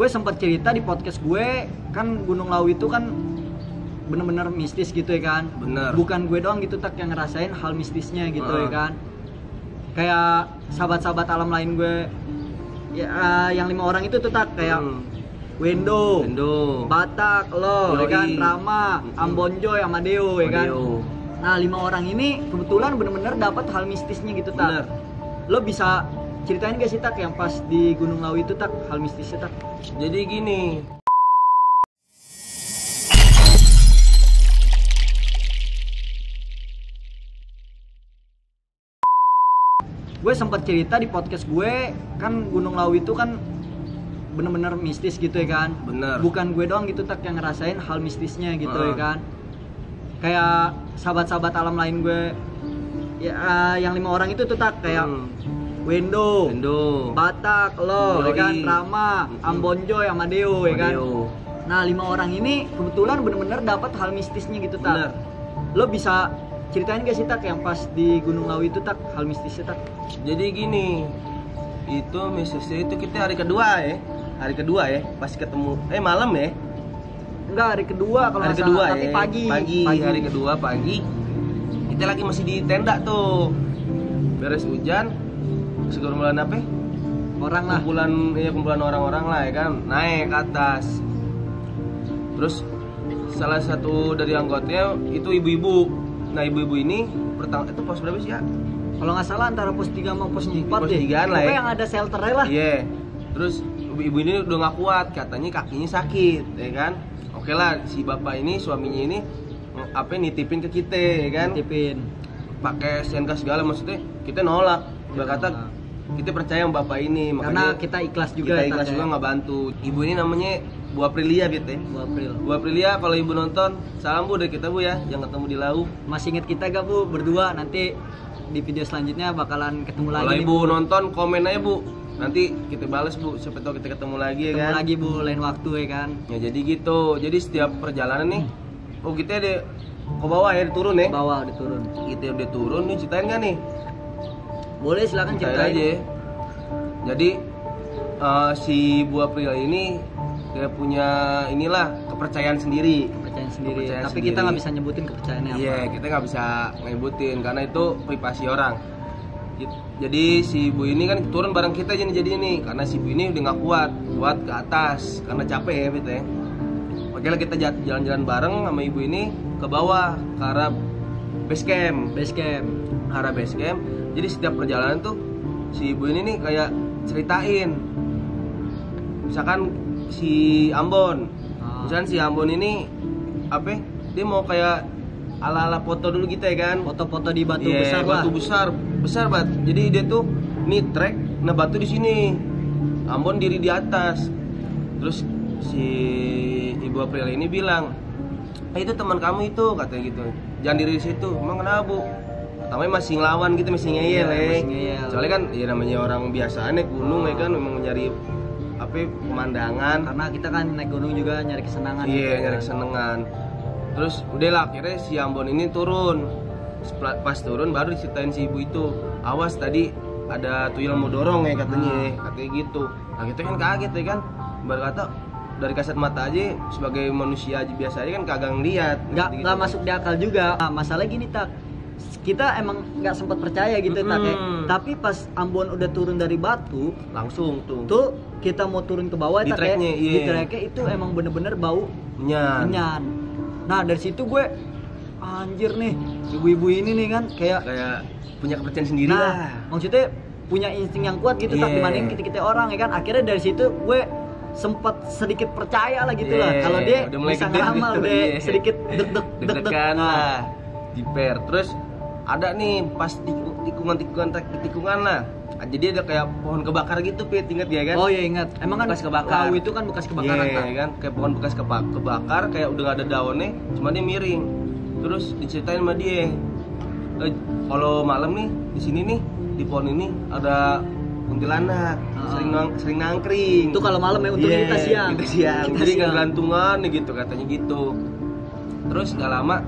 gue sempat cerita di podcast gue kan Gunung Lawu itu kan bener-bener mistis gitu ya kan. Bener. Bukan gue doang gitu tak yang ngerasain hal mistisnya gitu ya kan. Kayak sahabat-sahabat alam lain gue ya, yang 5 orang itu tuh tak kayak Wendo, Batak, lo, ya kan, Rama, Ambonjoy, Amadeo, ya kan. Nah 5 orang ini kebetulan bener-bener dapat hal mistisnya gitu tak. Lo bisa ceritain gak sih tak yang pas di Gunung Lawu itu tak hal mistisnya tak? Jadi gini. Gue sempat cerita di podcast gue kan Gunung Lawu itu kan bener-bener mistis gitu ya kan. Bener. Bukan gue doang gitu tak yang ngerasain hal mistisnya gitu ya kan. Kayak sahabat-sahabat alam lain gue ya, yang 5 orang itu tuh tak kayak Wendo, Batak, lo, ya kan, Rama, Ambonjoy, Amadeo, ya kan. Nah 5 orang ini kebetulan bener-bener dapat hal mistisnya gitu tak. Lo bisa ceritain gak sih tak yang pas di Gunung Lawu itu tak hal mistisnya tak? Jadi gini, itu mistisnya itu kita hari kedua ya, pas ketemu malam ya. Enggak, hari kedua kalau hari kedua tapi pagi. Hari kedua pagi kita lagi masih di tenda tuh, beres hujan, segerombolan apa? Orang lah. Kumpulan orang-orang lah ya kan, naik ke atas. Terus salah satu dari anggotanya itu ibu-ibu. Nah ibu-ibu ini pertama itu pos berapa sih ya? Kalau nggak salah antara pos 3 sama pos 4 pos deh. 3-an lah ya. Pokoknya yang ada shelternya lah. Iya. Terus ibu ini udah nggak kuat, katanya kakinya sakit, ya kan? Oke lah, si bapak ini suaminya ini nitipin ke kita, ya kan? Nitipin. Pakai STNK segala, maksudnya kita nolak. Berkata kita percaya sama bapak ini, karena kita ikhlas juga. Kita ikhlas juga nggak bantu. Ibu ini namanya Bu Aprilia gitu ya. Bu Aprilia, kalau ibu nonton, salam Bu dari kita Bu ya, yang ketemu di Lawu. Masih inget kita gak Bu berdua? Nanti di video selanjutnya bakalan ketemu lagi. Kalau ibu nonton komen aja Bu, nanti kita balas Bu, siapa tahu kita ketemu lagi ya kan. Ketemu lagi Bu, lain waktu ya kan. Ya jadi gitu, jadi setiap perjalanan nih, kita ada ke bawah ya, diturun ya. Bawah diturun. Kita udah turun nih, ceritain gak nih? Boleh, silakan ceritain aja. Jadi si Bu April ini dia punya inilah kepercayaan sendiri. Tapi kita nggak bisa nyebutin kepercayaannya apa. Iya, kita nggak bisa nyebutin karena itu privasi orang. Jadi si ibu ini kan turun bareng kita jadi ini karena si ibu ini udah nggak kuat ke atas karena capek ya gitu ya. Oke lah, kita jalan-jalan bareng sama ibu ini ke bawah ke arah base camp. Arah base camp. Jadi setiap perjalanan tuh si ibu ini nih kayak ceritain. Misalkan si Ambon, misalkan si Ambon ini dia mau kayak ala-ala foto dulu gitu ya kan, foto-foto di batu besar batu besar banget. Jadi dia tuh nih trek, nah batu di sini, Ambon diri di atas. Terus si Ibu April ini bilang, itu teman kamu itu, katanya gitu, jangan diri di situ. Emang kenapa Bu? Namanya masih ngelawan gitu, masih ngeyel ya. Soalnya kan ya namanya orang biasaan naik gunung ya kan, memang nyari pemandangan, karena kita kan naik gunung juga nyari kesenangan. Nyari kesenangan. Terus udah lah, akhirnya si Ambon ini turun. Pas turun baru diceritain si ibu itu, awas tadi ada tuyul mau dorong ya katanya gitu. Nah kita kan kaget ya kan, berkata dari kasat mata aja sebagai manusia aja biasa aja kan kagak ngeliat. Nggak masuk di akal juga. Nah, masalah gini tak, kita emang nggak sempat percaya gitu tak ya. Tapi pas Ambon udah turun dari batu, langsung tuh kita mau turun ke bawah di treknya, di treknya itu emang bener-bener bau menyan. Nah dari situ gue anjir nih, ibu-ibu ini nih kan kayak punya kepercayaan sendiri lah. Maksudnya punya insting yang kuat gitu tak dibanding kita orang ya kan. Akhirnya dari situ gue sempat sedikit percaya lah gitu lah kalau dia bisa ngeramal deh sedikit deg-degan lah jiper. Terus ada nih pas tikungan lah, jadi ada kayak pohon kebakar gitu, Pit, inget ya kan? Oh iya ingat, emang kan bekas kebakar. Lawu itu kan bekas kebakaran kan, kayak pohon bekas kebakar, kayak udah gak ada daunnya, cuma dia miring. Terus diceritain sama dia, kalau malam nih di sini nih di pohon ini ada kuntilanak, sering nangkring. Itu kalau malam ya, untuk kita siang. Jadi nggak gelantungan gitu katanya gitu. Terus nggak lama,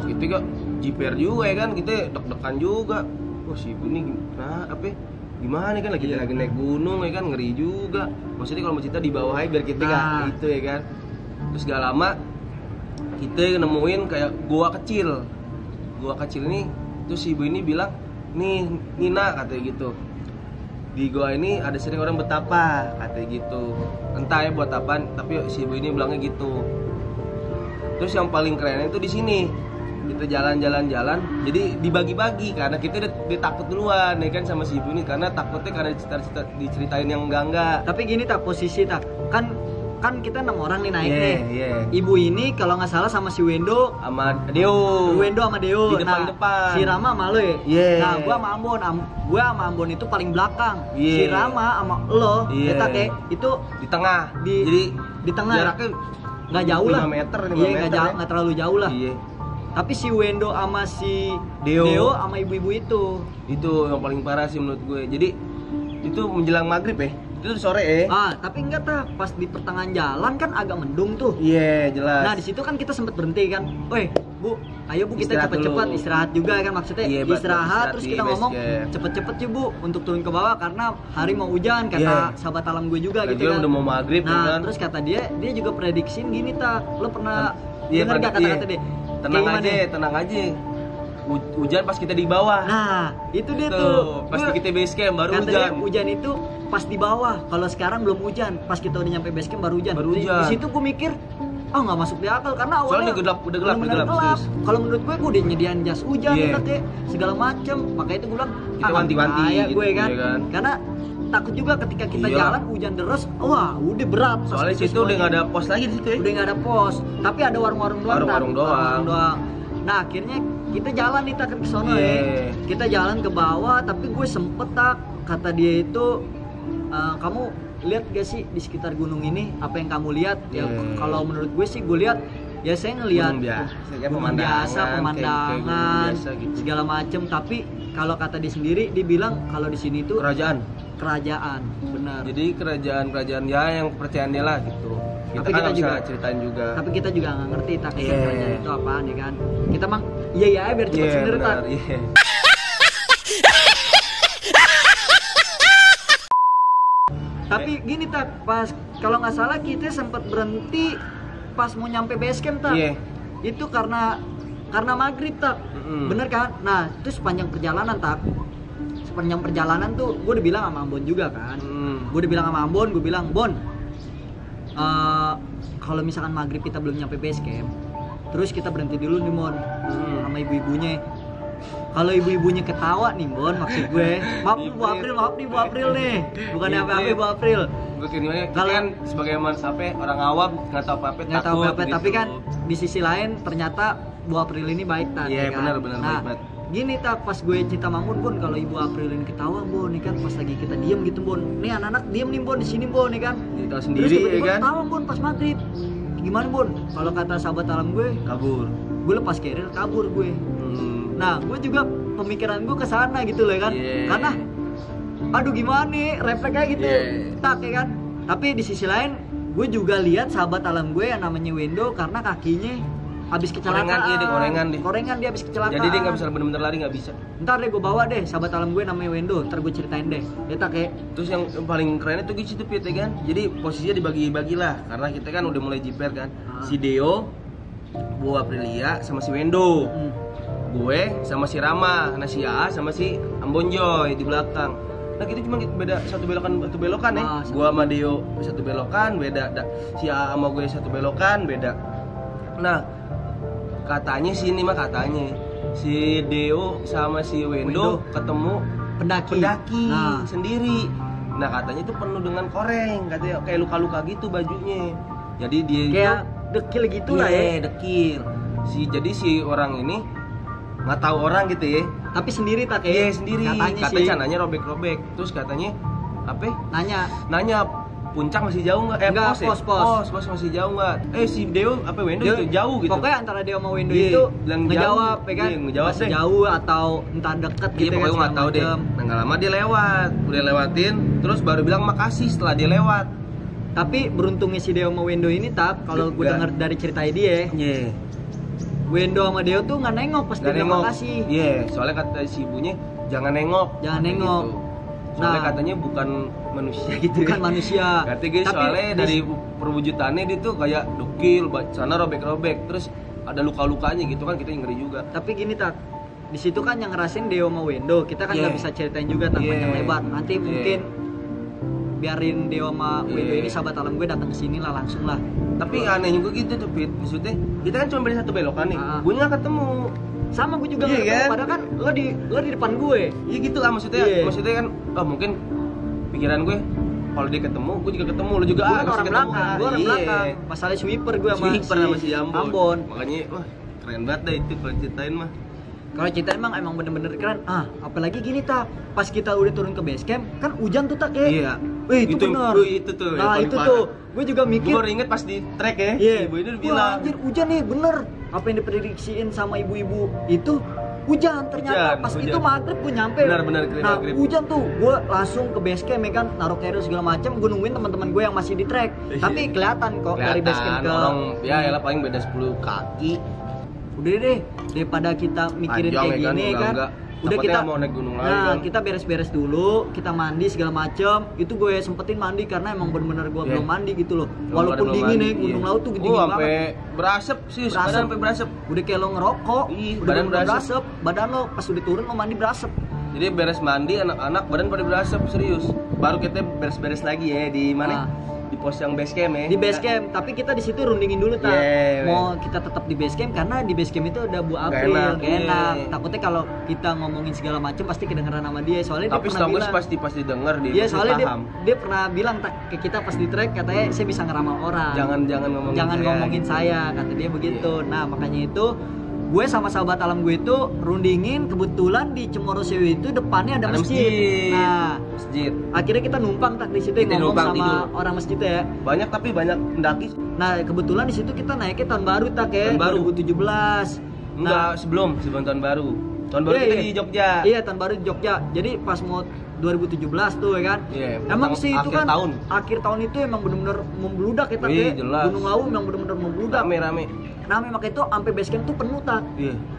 itu kok jiper juga ya kan, kita deg-degan juga. Si ibu ini gimana kan lagi naik gunung ya kan, ngeri juga. Maksudnya kalau mau cerita di bawah aja biar kita nggak itu ya kan. Terus gak lama kita nemuin kayak gua kecil ini. Terus si ibu ini bilang, nih Nina katanya gitu, di gua ini ada sering orang betapa katanya gitu. Entah ya buat apaan, tapi si ibu ini bilangnya gitu. Terus yang paling keren itu di sini kita jalan-jalan, jadi dibagi-bagi karena kita udah takut duluan ya kan sama si ibu ini, karena takutnya karena diceritain yang enggak. Tapi gini tak, posisi tak kan kita 6 orang nih naik nih. Ibu ini kalau nggak salah sama si Wendo sama Deo. Di depan. Si Rama sama lo ya. Nah, gua sama Ambon itu paling belakang. Si Rama sama lo, kita kayak itu di tengah. Jadi di tengah. Jaraknya nggak jauh lah. 5 meter. Iya, nggak terlalu jauh lah. Tapi si Wendo sama si Deo sama ibu-ibu itu yang paling parah sih menurut gue. Jadi itu menjelang maghrib ya, itu sore tapi enggak pas di pertengahan jalan kan agak mendung tuh. Jelas. Nah di situ kan kita sempat berhenti kan, woi bu, ayo bu kita cepet-cepet istirahat juga kan, maksudnya istirahat terus kita ngomong cepet-cepet yuk bu untuk turun ke bawah karena hari mau hujan kata sahabat alam gue juga gitu kan. Udah mau maghrib nah kan? Terus kata dia juga prediksiin gini lo pernah dengar gak kata-kata dia? Tenang aja. Hujan pas kita di bawah. Nah, itu dia tuh. Pas kita base camp baru hujan. Hujan itu pas di bawah. Kalau sekarang belum hujan. Pas kita udah nyampe base camp baru hujan. Di situ gue mikir, nggak masuk di akal karena awalnya udah gelap. Kalau menurut gue udah nyediain jas hujan, segala macem. Makanya itu gue bilang, wanti-wanti gitu, gue kan. Karena takut juga ketika kita jalan hujan deras, udah berat. Soalnya situ udah nggak ada pos lagi di situ ya. Udah nggak ada pos, tapi ada warung-warung doang. Nah akhirnya kita jalan nih ke sono kita jalan ke bawah, tapi gue sempet kata dia itu, kamu lihat gak sih di sekitar gunung ini apa yang kamu lihat? Ya kalau menurut gue sih gue lihat ya saya ngelihat pemandangan gitu. Segala macem, tapi kalau kata dia sendiri dia bilang kalau di sini tuh kerajaan benar. Jadi kerajaan ya yang kepercayaan dia lah gitu. Kita kan juga ceritain juga. Tapi kita juga nggak ngerti kerajaan itu apaan ya kan. Kita mah iya biar cepet sendiri tak. Tapi gini tak, pas kalau nggak salah kita sempat berhenti pas mau nyampe base camp tak. Itu karena maghrib tak. Bener kan? Nah itu sepanjang perjalanan tuh gue udah bilang sama Ambon juga kan. Gue bilang Bon, kalau misalkan maghrib kita belum nyampe base camp, terus kita berhenti dulu nih Mon, sama ibu-ibunya. Kalau ibu-ibunya ketawa nih Bon, maksud gue, maaf nih Bu April nih, bukannya apa-apa Bu April. Kalau kan sebagai orang awam nggak tahu apa-apa, gitu. Tapi kan di sisi lain ternyata Bu April ini baik tak? Iya benar nah, baik. Gini tak, pas gue cerita Mamun Bon, kalau Ibu April ini ketawa Bon, nih kan pas lagi kita diem gitu Bon, nih anak-anak diem nih Bon di sini Bon, nih kan. Kita sendiri terus ya kan. Ketawa Bon pas maghrib. Gimana Bon? Kalau kata sahabat alam gue, kabur. Gue lepas carrier kabur gue. Nah, gue juga pemikiran gue kesana gitu loh kan. Karena aduh gimana nih, refleksnya gitu. Tak ya kan. Tapi di sisi lain, gue juga lihat sahabat alam gue yang namanya Wendo karena kakinya habis kecelakaan. Korengan dia habis kecelakaan. Jadi dia nggak bisa bener-bener lari, nggak bisa. Ntar deh gue bawa deh sahabat alam gue namanya Wendo, ntar gue ceritain deh. Dia tak kayak. Terus yang paling keren itu gitu Pit ya kan. Jadi posisinya dibagi-bagi lah, karena kita kan udah mulai jiper kan. Si Deo, Bu Aprilia sama si Wendo. Gue sama si Rama, nah si A sama si Ambonjoy di belakang. Nah kita cuma beda satu belokan ya. Gua sama Deo satu belokan beda. Si A sama gue satu belokan beda. Nah katanya si Deo sama si Wendo ketemu pendaki sendiri. Nah katanya itu penuh dengan koreng, katanya kayak luka-luka gitu bajunya. Jadi dia kayak dekil gitu lah ya. Dekil. Jadi si orang ini nggak tahu orang gitu ya. Tapi sendiri tak kayak? Sendiri. Katanya cananya robek-robek. Terus katanya apa? Nanya puncak masih jauh nggak? Pos masih jauh nggak? Si Deo Wendo itu jauh gitu. Pokoknya antara Deo sama Wendo itu ngejawab, kan? Masih jauh atau entah deket gitu. Pokoknya gue nggak tahu deh. Nah nggak lama dia lewat, udah lewatin, terus baru bilang makasih setelah dia lewat. Tapi beruntungnya si Deo sama Wendo ini tak, kalau gue denger dari cerita dia, Wendo sama Deo tuh nggak nengok pas dia bilang makasih. Soalnya kata si ibunya jangan nengok. Gitu. Soalnya katanya bukan manusia gitu. Bukan manusia. Katanya gitu, soalnya dari perwujudannya dia tuh kayak dekil, sana robek-robek, terus ada luka-lukanya gitu kan, kita ngeri juga. Tapi gini tak, di situ kan yang ngerasain Deo sama Wendo, kita kan nggak bisa ceritain juga tak panjang lebar. Nanti mungkin biarin Deo sama Wendo ini sahabat alam gue datang ke sini lah langsung lah. Tapi aneh juga gitu tuh Pit, maksudnya kita kan cuma beda satu belokan nih, gue nggak ketemu. Sama gue juga nggak ketemu, padahal kan lo di depan gue. Iya gitu kan maksudnya, maksudnya kan, mungkin pikiran gue kalau dia ketemu, gue juga ketemu, lo juga orang belakang, gue orang belakang. Masalah sweeper gue sama si Ambon. Makanya wah keren banget dah itu kalau ceritain mah. Kalau cerita emang bener-bener keren. Apalagi gini tak, pas kita udah turun ke base camp kan hujan tuh tak ya. Iya. Itu bener. Itu tuh. Nah itu tuh, gue juga mikir. Gue baru inget pas di trek ya. Iya. Ibu itu bilang. Anjir hujan nih bener. Apa yang diprediksiin sama ibu-ibu itu hujan ternyata. Pas itu maghrib gue nyampe. Benar. Nah hujan tuh, gue langsung ke base camp ya kan, naruh carrier segala macam. Gue nungguin teman-teman gue yang masih di trek. Tapi kelihatan kok dari base camp ke. Ya paling beda 10 kaki. Udah deh, daripada kita mikirin kayak gini kan, udah kita mau naik gunung lagi kan. Kita beres-beres dulu, kita mandi segala macem. Itu gue sempetin mandi karena emang bener-bener gue belum mandi gitu loh. Walaupun dingin nih, gunung laut tuh dingin banget. Sampai berasap sih, badan sampai berasap. Udah kayak lo ngerokok, badan berasap. Badan lo pas udah turun lo mandi berasap. Jadi beres mandi anak-anak badan pada berasap serius. Baru kita beres-beres lagi ya di mana? Di pos yang base camp ya. Di base camp, tapi kita di situ rundingin dulu tak. Mau kita tetap di base camp karena di base camp itu ada Bu April, gak enak. Takutnya kalau kita ngomongin segala macam pasti kedengeran sama dia. Soalnya tapi dia pernah bilang. pasti denger dia. Iya, soalnya dia pernah bilang ke kita pas di trek katanya saya bisa ngeramal orang. Jangan ngomongin saya, kata dia begitu. Nah, makanya itu gue sama sahabat alam gue itu rundingin, kebetulan di Cemoro Sewu itu depannya ada masjid. Nah, akhirnya kita numpang tak di situ ngomong sama tidur. Orang masjid ya. Banyak pendaki. Nah, kebetulan di situ kita naiknya tahun baru tak ya, 2017. Enggak, sebelum tahun baru. Tahun baru kita di Jogja. Iya, tahun baru di Jogja. Jadi pas mau 2017 tuh ya kan. Emang sih itu kan akhir tahun itu emang bener-bener membludak ya tak ya. Gunung Lawu emang bener-bener membludak. Rame makanya itu sampai base camp tuh penuh tak.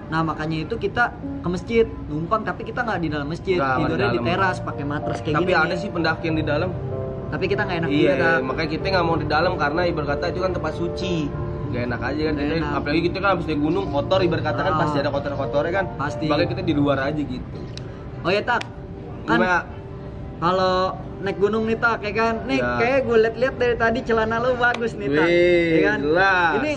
Nah makanya itu kita ke masjid numpang, tapi kita nggak di dalam masjid, tidurnya di teras pakai matras kayak gini. Tapi ada sih pendakian di dalam. Tapi kita nggak enak juga tak. Makanya kita nggak mau di dalam karena ibarat kata itu kan tempat suci. Gak enak aja kan, apalagi kita kan habis dari gunung kotor, ibarat kata kan pasti ada kotor-kotornya kan. Pasti. Makanya kita di luar aja gitu. Oh ya tak. Kan kalau naik gunung nih tak, ya kan? Nih kayak gue liat-liat dari tadi celana lo bagus nih tak. Ya kan? Jelas. Ini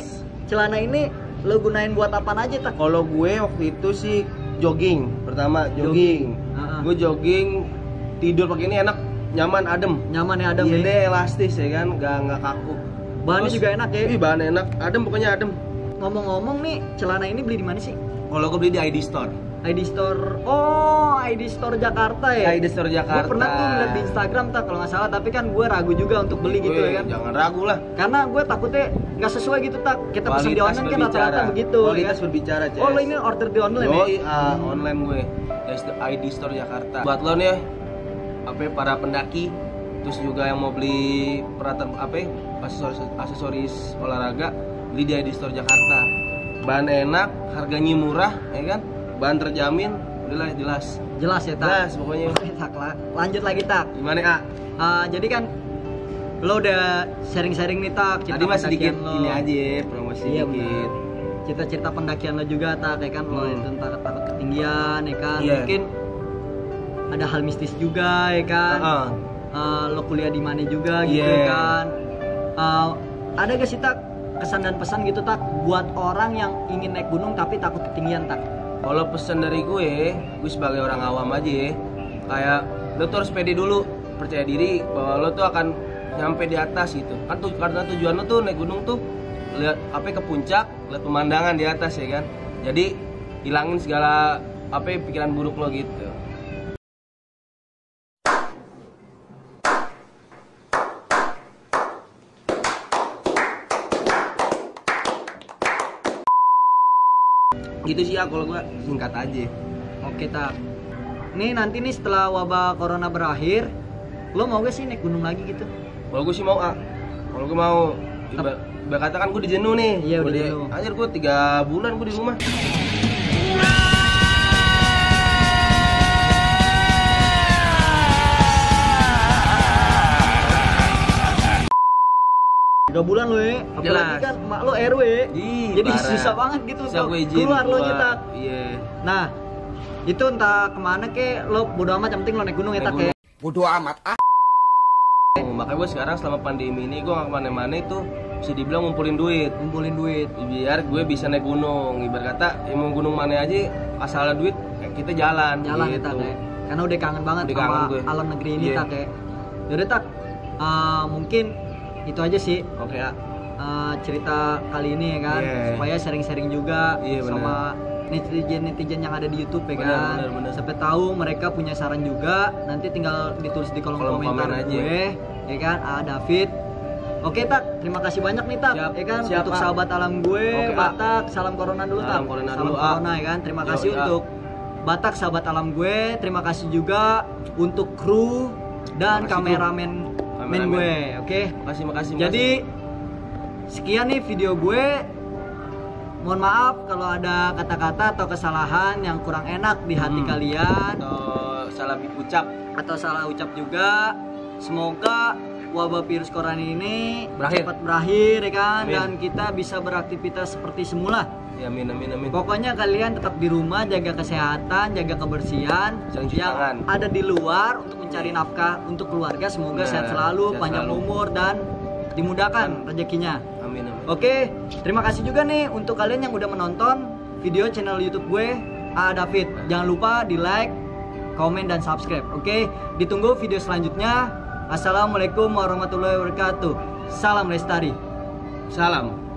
celana ini lo gunain buat apaan aja tak? Kalau gue waktu itu sih jogging. Pertama jogging. Gue jogging, tidur pakai ini enak, nyaman, adem. Nyaman ya, adem. Iya deh, elastis ya kan, nggak kaku. Bahannya juga enak ya. Bahannya enak, adem pokoknya adem. Ngomong-ngomong nih, celana ini beli di mana sih? Kalau gue beli di ID Store. ID Store, oh ID Store Jakarta ya? ID Store Jakarta. Gue pernah tuh ngeliat di Instagram tak kalau nggak salah, tapi kan gue ragu juga untuk beli gitu ya kan? Jangan ragu lah. Karena gue takutnya nggak sesuai gitu tak. Kita pesan di online kan rata-rata begitu. Kualitas ya? Berbicara Ces. Oh lo ini order di online ya? Online gue. ID Store Jakarta. Buat lo nih, para pendaki, terus juga yang mau beli peralatan aksesoris olahraga, beli di ID Store Jakarta. Bahan enak, harganya murah, ya kan? Bahan terjamin, udah jelas ya tak? Jelas pokoknya. Lanjut lagi tak. Gimana jadi kan lo udah sharing-sharing nih tak. Tadi masih sedikit ini aja promosi dikit. Cerita pendakian lo juga tak, ya kan? Lo itu takut ketinggian ya kan? Mungkin ada hal mistis juga ya kan? Lo kuliah di mana juga gitu kan? Ada gak sih tak kesan dan pesan gitu tak buat orang yang ingin naik gunung tapi takut ketinggian tak? Kalau pesan dari gue sebagai orang awam aja ya, kayak lo tuh harus pede dulu, percaya diri bahwa lo tuh akan nyampe di atas gitu. Kan karena tujuan lo tuh naik gunung tuh lihat ke puncak, lihat pemandangan di atas ya kan. Jadi hilangin segala pikiran buruk lo gitu. Gitu sih ya kalau gue singkat aja. Oke tak. Nih nanti nih setelah wabah corona berakhir, lo mau gak sih naik gunung lagi gitu? Kalau gue sih mau Kalau gue mau. Katakan gue di jenuh nih. Iya udah jenuh. Anjir gue 3 bulan gue di rumah. 3 bulan lo ya, apalagi kan emak lo RW. Jadi parah. Susah banget gitu untuk keluar lo nyetak. Iya. Nah, itu entah kemana ke lo bodo amat, yang penting lo naik gunung ya tak ya. Bodo amat makanya gue sekarang selama pandemi ini gue gak kemana-mana itu bisa dibilang ngumpulin duit biar gue bisa naik gunung. Ibarat kata mau gunung mana aja asal ada duit kita jalan gitu. Tak, ya. Karena udah kangen banget sama alam negeri ini tak ya. Yaudah tak, mungkin itu aja sih. Oke ya. Cerita kali ini ya kan, supaya sharing-sharing juga sama netizen yang ada di YouTube ya kan. Bener. Sampai tahu mereka punya saran juga, nanti tinggal ditulis di kolom komentar gue ya kan. David. Oke tak, terima kasih banyak nih tak ya kan. Siap, untuk sahabat alam gue Batak, salam corona dulu tak. Salam corona ya kan. Terima kasih untuk Batak sahabat alam gue, terima kasih juga untuk kru dan kameramen gue. Oke. Makasih. Jadi sekian nih video gue. Mohon maaf kalau ada kata-kata atau kesalahan yang kurang enak di hati kalian, atau salah ucap juga. Semoga wabah virus corona ini cepat berakhir ya kan. Amin. Dan kita bisa beraktivitas seperti semula. Ya, amin. Pokoknya kalian tetap di rumah, jaga kesehatan, jaga kebersihan. Yang ada di luar untuk mencari nafkah untuk keluarga, semoga sehat selalu, panjang umur dan dimudahkan rezekinya. Amin. Oke, terima kasih juga nih untuk kalian yang udah menonton video channel YouTube gue, David. Jangan lupa di like, komen dan subscribe. Oke, ditunggu video selanjutnya. Assalamualaikum warahmatullahi wabarakatuh. Salam lestari. Salam.